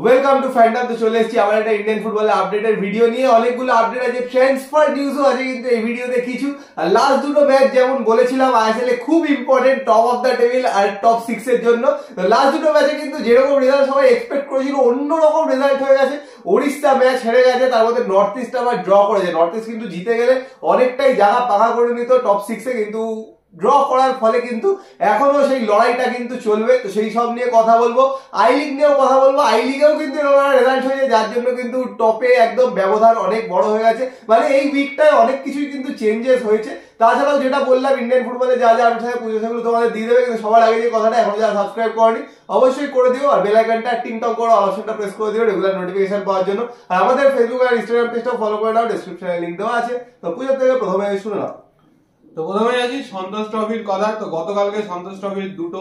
Welcome to fandom. তো চলে এসেছি আমার একটা ইন্ডিয়ান ফুটবলের আপডেটের ভিডিও নিয়ে। অনেকগুলো আপডেট আছে, ট্রান্সফার নিউজও আছে কিন্তু এই ভিডিওতে কিছু। আর লাস্ট দুটো ম্যাচ যেমন বলেছিলাম আইএসএল এ খুব important, top of the table আর টপ 6 এর জন্য। তো লাস্ট দুটো ম্যাচে কিন্তু যেরকম রেজাল্ট সবাই এক্সপেক্ট করেছিল অন্যরকম রেজাল্ট হয়ে গেছে। ওড়িশা ম্যাচ হেরে গেছে, তার মধ্যে নর্থ ইস্ট আবার ড্র করেছে। নর্থ ইস্ট কিন্তু জিতে গেলে অনেকটাই জায়গা পাকা করে নিত টপ 6 এ, কিন্তু ড্র করার ফলে কিন্তু এখনো সেই লড়াইটা কিন্তু চলবে। তো সেই সব নিয়ে কথা বলবো, আই লিগ নিয়েও কথা বলবো। আই লিগেও কিন্তু এরকম রেজাল্ট হয়েছে যার জন্য কিন্তু টপে একদম ব্যবধান অনেক বড় হয়ে গেছে। মানে এই উইকটায় অনেক কিছুই কিন্তু চেঞ্জেস হয়েছে। তাছাড়াও যেটা বললাম ইন্ডিয়ান ফুটবলে যা যা আপডেট থাকে পুজো সেগুলো তোমাদের দিয়ে দেবে। কিন্তু সবার আগে যে কথাটা, এখন যারা সাবস্ক্রাইব করেনি অবশ্যই করে দিও, আর বেল আইকনটা টিং টং করো, অপশনটা প্রেস করে দিও রেগুলার নোটিফিকেশন পাওয়ার জন্য। আর আমাদের ফেসবুক আর ইনস্টাগ্রাম পেজটাও ফলো করে নাও, ডেসক্রিপশনে লিংক দেওয়া আছে। তো পুজো থেকে প্রথমে শুনে নাও। তো প্রথমে আছি সন্তোষ ট্রফির কথা। তো গতকালকে সন্তোষ ট্রফির দুটো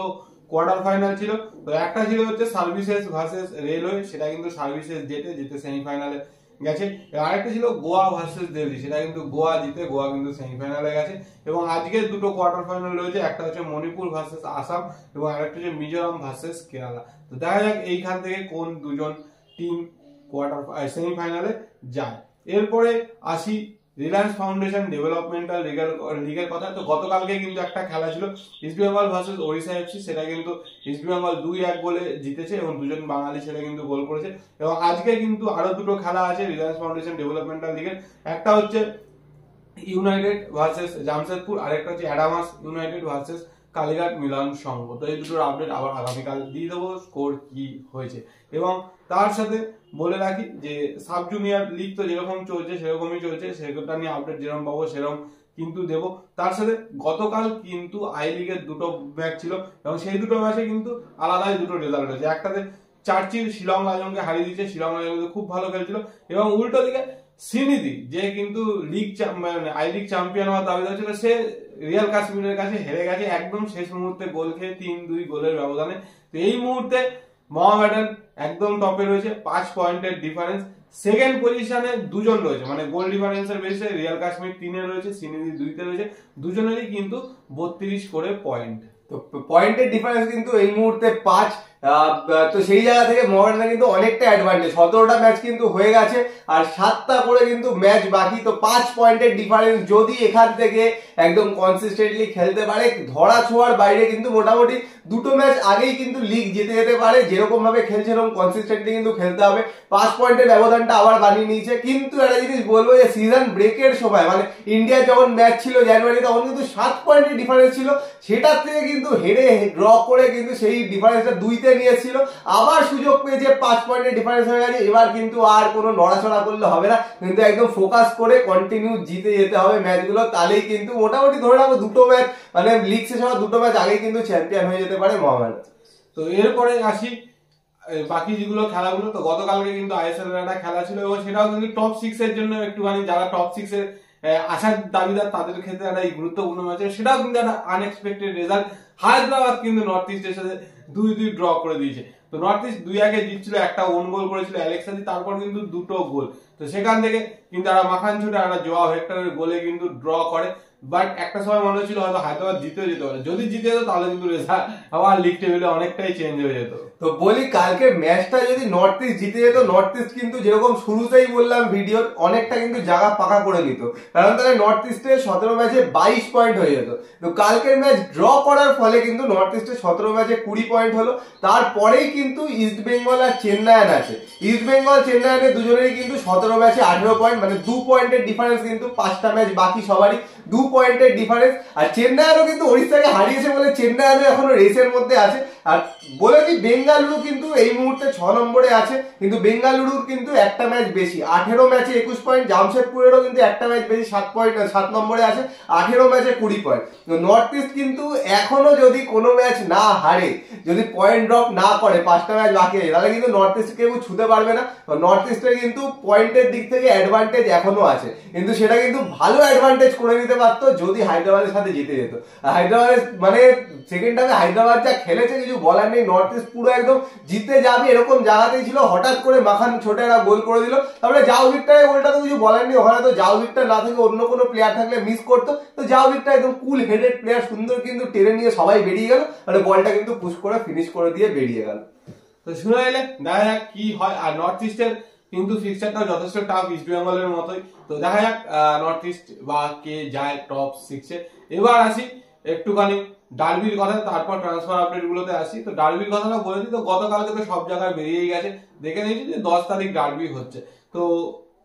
কোয়ার্টার ফাইনাল ছিল। তো একটা ছিল হচ্ছে সার্ভিসেস ভার্সেস রেলওয়ে, সেটা কিন্তু সার্ভিসেস জিতে সেমিফাইনালে গেছে। আরেকটা ছিল গোয়া ভার্সেস দিল্লি, সেটা কিন্তু গোয়া জিতে গোয়া কিন্তু সেমিফাইনালে গেছে। এবং আজকে দুটো কোয়ার্টার ফাইনাল রয়েছে, একটা হচ্ছে মণিপুর ভার্সেস আসাম এবং আরেকটা হচ্ছে মিজোরাম ভার্সেস কেরালা। তো দেখা যাক এইখান থেকে কোন দুজন টিম সেমিফাইনালে যায়। এরপরে আসি রিলায়েন্স ফাউন্ডেশন ডেভেলপমেন্টাল লিগের কথা। তো গতকালকে কিন্তু একটা খেলা ছিল east Bengal versus Odisha FC, সেটা কিন্তু ইস্ট বেঙ্গল 2-1 গোলে জিতেছে এবং দুজন বাঙালি ছেলে কিন্তু গোল করেছে। এবং আজকে কিন্তু আরো দুটো খেলা আছে রিলায়েন্স ফাউন্ডেশন ডেভেলপমেন্টাল লিগের। একটা হচ্ছে ইউনাইটেড ভার্সেস জামশেদপুর, আরেকটা হচ্ছে অ্যাডামাস ইউনাইটেড ভার্সেস কালীঘাট মিলন সংঘ। তো এই দুটোর আপডেট আবার আগামীকাল দিয়ে দেবো স্কোর কি হয়েছে। এবং তার সাথে বলে রাখি যে সাব জুনিয়র লিগ তো যেরকম চলছে সেরকমই চলছে, সেটা নিয়ে আপডেট যেরকম পাবো সেরকম কিন্তু দেব। তার সাথে গতকাল কিন্তু আই লিগের দুটো ম্যাচ ছিল এবং সেই দুটো ম্যাচে কিন্তু আলাদাই দুটো রেজাল্ট হয়েছে। একটাতে চার্চিল শিলং লাজংকে হারিয়ে দিয়েছে, শিলং লাজং খুব ভালো খেলছিল। এবং উল্টো দিকে শ্রীনিধি, যে কিন্তু লিগ আই লিগ চ্যাম্পিয়ন হওয়ার দাবিদার ছিল, সে রিয়াল কাশ্মীরের কাছে হেরে গেছে একদম শেষ মুহূর্তে গোল খেয়ে 3-2 গোলের ব্যবধানে। তো এই মুহূর্তে মোহামেডান একদম টপে রয়েছে 5 পয়েন্টের ডিফারেন্স। সেকেন্ড পজিশনে দুজন রয়েছে, মানে গোল ডিফারেন্সের বেসিসে রিয়াল কাশ্মীর 3-এ রয়েছে, শ্রীনিধি 2-তে রয়েছে। দুজনেরই কিন্তু 32 করে পয়েন্ট। তো পয়েন্টের ডিফারেন্স কিন্তু এই মুহূর্তে 5। তো সেই জায়গা থেকে মোহামেডান কিন্তু অনেকটা অ্যাডভান্টেজ। 17টা ম্যাচ কিন্তু হয়ে গেছে আর 7টা করে কিন্তু ম্যাচ বাকি। তো 5 পয়েন্টের ডিফারেন্স যদি এখান থেকে একদম কনসিস্টেন্টলি খেলতে পারে, ধরা ছোঁয়ার বাইরে কিন্তু মোটামুটি দুটো ম্যাচ আগেই কিন্তু লিগ জিতে যেতে পারে। যেরকম ভাবে খেলছে এরকম কনসিস্টেন্টলি কিন্তু খেলতে হবে। 5 পয়েন্টের ব্যবধানটা আবার বানিয়ে নিয়েছে। কিন্তু একটা জিনিস বলবো যে সিজন ব্রেকের সময়, মানে ইন্ডিয়ার যখন ম্যাচ ছিল জানুয়ারি, তখন কিন্তু 7 পয়েন্টের ডিফারেন্স ছিল। সেটার থেকে কিন্তু হেরে ড্র করে কিন্তু সেই ডিফারেন্সটা 2-তে নিয়েছিল। আবার সুযোগ পেয়েছে, 5 পয়েন্টের ডিফারেন্স হয়ে গেছে। এবার কিন্তু আর কোনো নড়াচড়া করলে হবে না, কিন্তু একদম ফোকাস করে কন্টিনিউ জিতে যেতে হবে ম্যাচগুলো। তাহলেই কিন্তু মোটামুটি ধরে রাখবো দুটো ম্যাচ, মানে লিগ শেষ হওয়ার দুটো ম্যাচ আগেই কিন্তু চ্যাম্পিয়ন হয়ে যেতে পারে মোহামেডান। তো এরপরে আসি বাকি যেগুলো খেলাগুলো। তো গতকালকে কিন্তু আইএসএল এর একটা খেলা ছিল এবং সেটাও কিন্তু টপ 6 এর জন্য একটুখানি, যারা টপ 6 এর আসার দাবিদার তাদের ক্ষেত্রে একটা গুরুত্বপূর্ণ ম্যাচ। সেটাও কিন্তু একটা আনএক্সপেক্টেড রেজাল্ট। হায়দ্রাবাদ কিন্তু নর্থ ইস্টের সাথে 2-2 ড্র করে দিয়েছে। তো নর্থ ইস্ট 2-1 জিতছিল, একটা ওন গোল করেছিল অ্যালেক্সাদি, তারপর কিন্তু দুটো গোল। তো সেখান থেকে কিন্তু একটা মাখান ছুটে একটা জোয়া ভেক্টরের গোলে কিন্তু ড্র করে। বাট একটা সময় মনে হচ্ছিল হয়তো হায়দ্রাবাদ জিতেও যেতে পারে। যদি জিতে যেত তাহলে কিন্তু রেজাল্ট আবার লিগ টেবিলে অনেকটাই চেঞ্জ হয়ে যেত। তো বলি, কালকে ম্যাচটা যদি নর্থ ইস্ট জিতে যেত, নর্থ ইস্ট কিন্তু যেরকম শুরুতেই বললাম ভিডিওর, অনেকটা কিন্তু জায়গা পাকা করে নিত। কারণ তাহলে নর্থ ইস্টে 17 ম্যাচে 22 পয়েন্ট হয়ে যেত। তো কালকের ম্যাচ ড্র করার ফলে কিন্তু নর্থ ইস্টে 17 ম্যাচে 20 পয়েন্ট হলো। তারপরেই কিন্তু ইস্ট বেঙ্গল আর চেন্নাইয়ান আছে। ইস্ট বেঙ্গল চেন্নাইয়ানের দুজনেরই কিন্তু 17 ম্যাচে 18 পয়েন্ট, মানে 2 পয়েন্টের ডিফারেন্স কিন্তু 5টা ম্যাচ বাকি সবারই 2 পয়েন্টের ডিফারেন্স। আর চেন্নাইয়ানও কিন্তু ওড়িশাকে হারিয়েছে বলে চেন্নাইয়ানও এখনো রেসের মধ্যে আছে। আর বলে দিই, বেঙ্গালুরু কিন্তু এই মুহূর্তে 6 নম্বরে আছে, কিন্তু বেঙ্গালুরুর কিন্তু একটা ম্যাচ বেশি, 18 ম্যাচে 21 পয়েন্ট। জামশেদপুরেরও কিন্তু একটা ম্যাচ বেশি, 7 নম্বরে আছে, 18 ম্যাচে 20 পয়েন্ট। নর্থ ইস্ট কিন্তু এখনো যদি কোনো ম্যাচ না হারে, যদি পয়েন্ট ড্রপ না করে, 5টা ম্যাচ বাকি আছে, তাহলে কিন্তু নর্থ ইস্ট কেউ ছুতে পারবে না। নর্থ ইস্টের কিন্তু পয়েন্টের দিক থেকে অ্যাডভান্টেজ এখনো আছে, কিন্তু সেটা কিন্তু ভালো অ্যাডভান্টেজ করে নিতে পারতো যদি হায়দ্রাবাদের সাথে জিতে যেত। হায়দ্রাবাদের মানে সেকেন্ড হাফে হায়দ্রাবাদ যা খেলেছে কিছু বলার নেই। নর্থ ইস্ট পুরো একদম জিতে যাবে এরকম জায়গাতেই ছিল, হঠাৎ করে মাখান ছোটে একটা গোল করে দিল। তারপরে জাও ভিক্টরের গোলটা তো কিছু বলার নেই, ওখানে তো জাও ভিক্টর না থেকে অন্য কোনো প্লেয়ার থাকলে মিস করতো। তো জাও ভিক্টর একদম কুল হেডেড প্লেয়ার, সুন্দর কিন্তু টেনে নিয়ে সবাই বেরিয়ে গেল, মানে বলটা কিন্তু পুশ করে ফিনিশ করে দিয়ে বেরিয়ে গেল। তো তো শুনে এলে দেখা যাক কি হয়। আর নর্থ ইস্টের কিন্তু ফিক্সচারটাও যথেষ্ট টাফ ইস্ট বেঙ্গলের মতোই। তো দেখা যাক নর্থ ইস্ট বা কে যায় টপ 6-এ। এবার আসি একটুখানি ডার্বির কথা, তারপর ট্রান্সফার আপডেট গুলোতে আসি। তো ডার্বির কথাটা বলে দিই, তো গতকালকে তো সব জায়গায় বেরিয়েই গেছে, দেখে নিয়েছি যে 10 তারিখ ডার্বি হচ্ছে। তো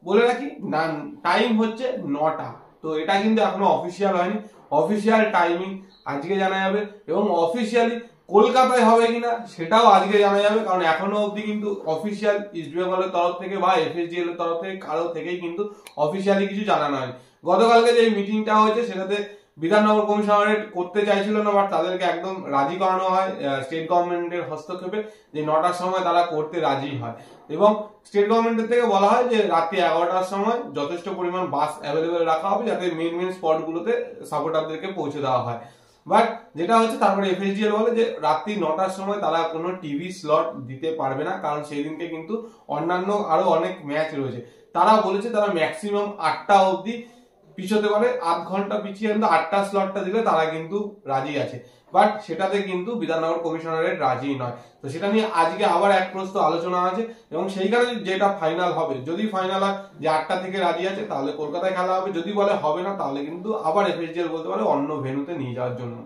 বলে রাখি না, টাইম হচ্ছে 9টা। তো এটা কিন্তু এখনো অফিসিয়াল হয়নি, অফিসিয়াল টাইমিং আজকে জানা যাবে, এবং অফিসিয়ালি কলকাতায় হবে কিনা সেটাও আজকে জানা যাবে, কারণ এখনো অবধি কিন্তু অফিসিয়াল ইস্ট বেঙ্গলের তরফ থেকে বা এফএসডিএল এর তরফ থেকে কারো থেকেই কিন্তু অফিসিয়ালি কিছু জানানো হয়নি। গতকালকে যে মিটিংটা হয়েছে সেটাতে বিধাননগর কমিশনারেট করতে চাইছিল না, বাট তাদেরকে একদম রাজি করানো হয় স্টেট গভর্নমেন্টের হস্তক্ষেপে, যে 9টার সময় তারা করতে রাজি হয়। এবং স্টেট গভর্নমেন্টের থেকে বলা হয় যে রাত্রি 11টার সময় যথেষ্ট পরিমাণ বাস অ্যাভেলেবেল রাখা হবে, যাতে মেন স্পট গুলোতে সাপোর্টারদেরকে পৌঁছে দেওয়া হয়। বাট যেটা হচ্ছে তারপরে এফএসডিএল বলে যে রাত্রি 9টার সময় তারা কোনো টিভি স্লট দিতে পারবে না, কারণ সেই দিনকে কিন্তু অন্যান্য আরো অনেক ম্যাচ রয়েছে। তারা বলেছে তারা ম্যাক্সিমাম 8টা অবধি পিছোতে পারে, আধ ঘন্টা পিছিয়ে কিন্তু 8টা স্লটটা দিলে তারা কিন্তু রাজি আছে। বাট সেটাতে কিন্তু বিধাননগর কমিশনারেট রাজি নয়। তো সেটা নিয়ে আজকে আবার এক প্রস্ত আলোচনা আছে, এবং সেইখানে যেটা ফাইনাল হবে, যদি ফাইনাল হয় যে 8টা থেকে রাজি আছে তাহলে কলকাতায় খেলা হবে, যদি বলে হবে না তাহলে কিন্তু আবার এফএসডিএল বলতে পারে অন্য ভেন্যুতে নিয়ে যাওয়ার জন্য।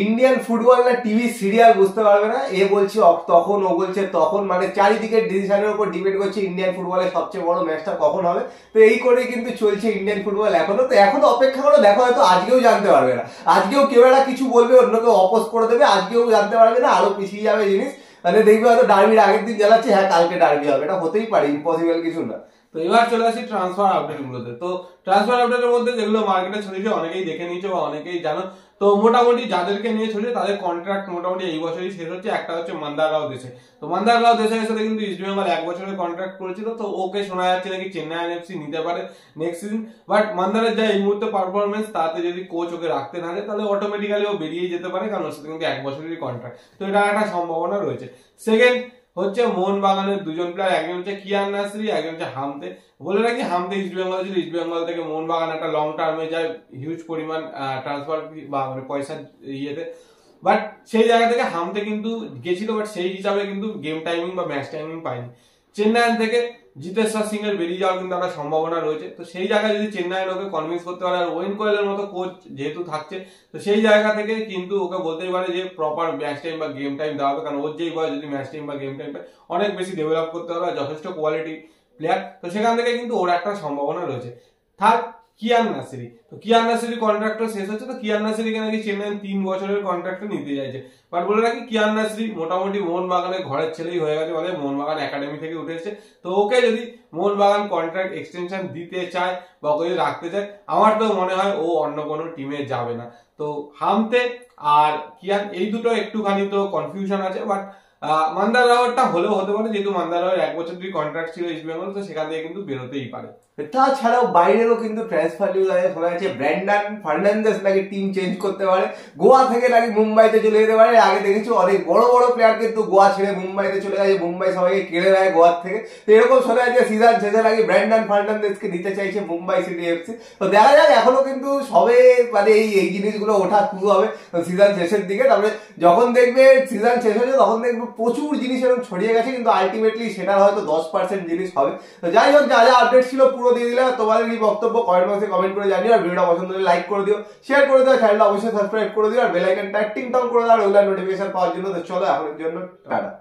ইন্ডিয়ান ফুটবল না টিভি সিরিয়াল বুঝতে পারবে না, এ বলছে তখন ও বলছে তখন, মানে চারিদিকে ডিসিশনের উপর ডিবেট করছে ইন্ডিয়ান ফুটবলের সবচেয়ে বড় ম্যাচটা কখন হবে। তো এই করে কিন্তু চলছে ইন্ডিয়ান ফুটবল এখনো। তো এখনো অপেক্ষা করে দেখো, হয়তো আজকেও জানতে পারবে না, আজকেও কেউ একটা কিছু বলবে, অন্য কেউ অপোজ করে দেবে, আজকেও জানতে পারবে না, আরো পিছিয়ে যাবে জিনিস। মানে দেখবে হয়তো ডার্বির আগের দিন জানাচ্ছে হ্যাঁ কালকে ডার্বি হবে, এটা হতেই পারে, ইম্পসিবল কিছু না। তো এবার চলে আসি ট্রান্সফার আপডেট গুলোতে। তো ট্রান্সফার আপডেটের মধ্যে যেগুলো মার্কেটে ছড়িয়েছে অনেকেই দেখে নিয়েছে বা অনেকেই জানো। তো মোটামুটি যাদেরকে নিয়ে ছড়িয়েছে তাদের কন্ট্রাক্ট মোটামুটি এই বছরই শেষ হচ্ছে। একটা হচ্ছে মন্দার রাও দেশাই। তো মন্দার রাও দেশাইয়ের সাথে কিন্তু ইস্ট বেঙ্গল 1 বছরের কন্ট্রাক্ট করেছিল। তো ওকে শোনা যাচ্ছে নাকি চেন্নাই এফসি নিতে পারে নেক্সট সিজন। বাট মন্দারের যা এই মুহূর্তে পারফরমেন্স, তাতে যদি কোচ ওকে রাখতে না যায় তাহলে অটোমেটিক্যালি ও বেরিয়ে যেতে পারে, কারণ ওর সাথে কিন্তু 1 বছরেরই কন্ট্রাক্ট। তো এটা একটা সম্ভাবনা রয়েছে। সেকেন্ড হচ্ছে মোহনবাগানের দুজন প্লেয়ার, একজন হচ্ছে কিয়ান নাসরি, একজন হচ্ছে হামতে। বলে রাখি হামতে ইস্ট বেঙ্গল ছিল, ইস্ট বেঙ্গল থেকে মোহনবাগান একটা লং টার্মে যায় হিউজ পরিমাণ ট্রান্সফার বা মানে পয়সার ইয়েতে। বাট সেই জায়গা থেকে হামতে কিন্তু গেছিল, বাট সেই হিসাবে কিন্তু গেম টাইমিং বা ম্যাচ টাইমিং পায়নি। চেন্নাই থেকে জিতেশ্বর সিং এর বেরিয়ে যাওয়ার কিন্তু একটা সম্ভাবনা রয়েছে। তো সেই জায়গায় যদি চেন্নাই ওকে কনভিন্স করতে পারে, আর ওয়েন কোয়েলের মতো কোচ যেহেতু থাকছে, তো সেই জায়গা থেকে কিন্তু ওকে বলতেই পারে যে প্রপার ম্যাচ টাইম বা গেম টাইম দেওয়া হবে, কারণ ওর যেই বয় যদি ম্যাচ টাইম বা গেম টাইম পায় অনেক বেশি ডেভেলপ করতে হবে, যথেষ্ট কোয়ালিটি প্লেয়ার। তো সেখান থেকে কিন্তু ওর একটা সম্ভাবনা রয়েছে। থার্ড কিয়ান নাসিরি। তো কিয়ান নাসিরি কন্ট্রাক্টর শেষ হচ্ছে। তো কিয়ান নাসিরিকে নাকি চেন্নাই 3 বছরের কন্ট্রাক্টে নিতে চাইছে। বাট বলে রাখি কিয়ান নাসিরি মোটামুটি মোহনবাগানের ঘরের ছেলেই হয়ে গেছে, মানে মোহনবাগান একাডেমি থেকে উঠে এসেছে। তো ওকে যদি মোহনবাগান কন্ট্রাক্ট এক্সটেনশন দিতে চায় বা ওকে যদি রাখতে চায়, আমার তো মনে হয় ও অন্য কোনো টিমে যাবে না। তো হামতে আর কিয়ান এই দুটো একটুখানি তো কনফিউশন আছে। বাট মন্দার রাওয়ারটা হলেও হতে পারে, যেহেতু মন্দার রাওয়ার 1 বছর ধরে কন্ট্রাক্ট ছিল ইস্ট বেঙ্গল, তো সেখান থেকে কিন্তু বেরোতেই পারে। তাছাড়াও বাইরেরও কিন্তু ট্রান্সফার নিউজ আছে, শোনা যাচ্ছে ব্র্যান্ডন ফার্নান্দেস নাকি টিম চেঞ্জ করতে পারে, গোয়া থেকে নাকি মুম্বাইতে চলে যেতে পারে। আগে দেখেছি অনেক বড় বড় প্লেয়ার কিন্তু গোয়া ছেড়ে মুম্বাইতে চলে গেছে, মুম্বাই সবাইকে কেড়ে নেয় গোয়ার থেকে। তো এরকম শোনা যাচ্ছে সিজন শেষে নাকি ব্র্যান্ডন ফার্নান্দেসকে নিতে চাইছে মুম্বাই সিটি এফসি। তো দেখা যাক, এখনো কিন্তু সবে মানে এই জিনিসগুলো ওঠা শুরু হবে সিজন শেষের দিকে। তারপরে যখন দেখবে সিজন শেষ হয়েছে তখন দেখবে প্রচুর জিনিস এরকম ছড়িয়ে গেছে, কিন্তু আলটিমেটলি সেটার হয়তো 10% জিনিস হবে। তো যাই হোক, যা যা আপডেট ছিল পুরো দিয়ে দিলে। তোমাদের কি বক্তব্য কমেন্ট বক্সে কমেন্ট করে জানিও, আর ভিডিওটা পছন্দ হলে লাইক করে দিও, শেয়ার করে দিও, চ্যানেলটা অবশ্যই সাবস্ক্রাইব করে দিও, আর বেল আইকনটা টিং টং করে দাও রেগুলার নোটিফিকেশন পাওয়ার জন্য। তো চলো এখনের জন্য টাটা।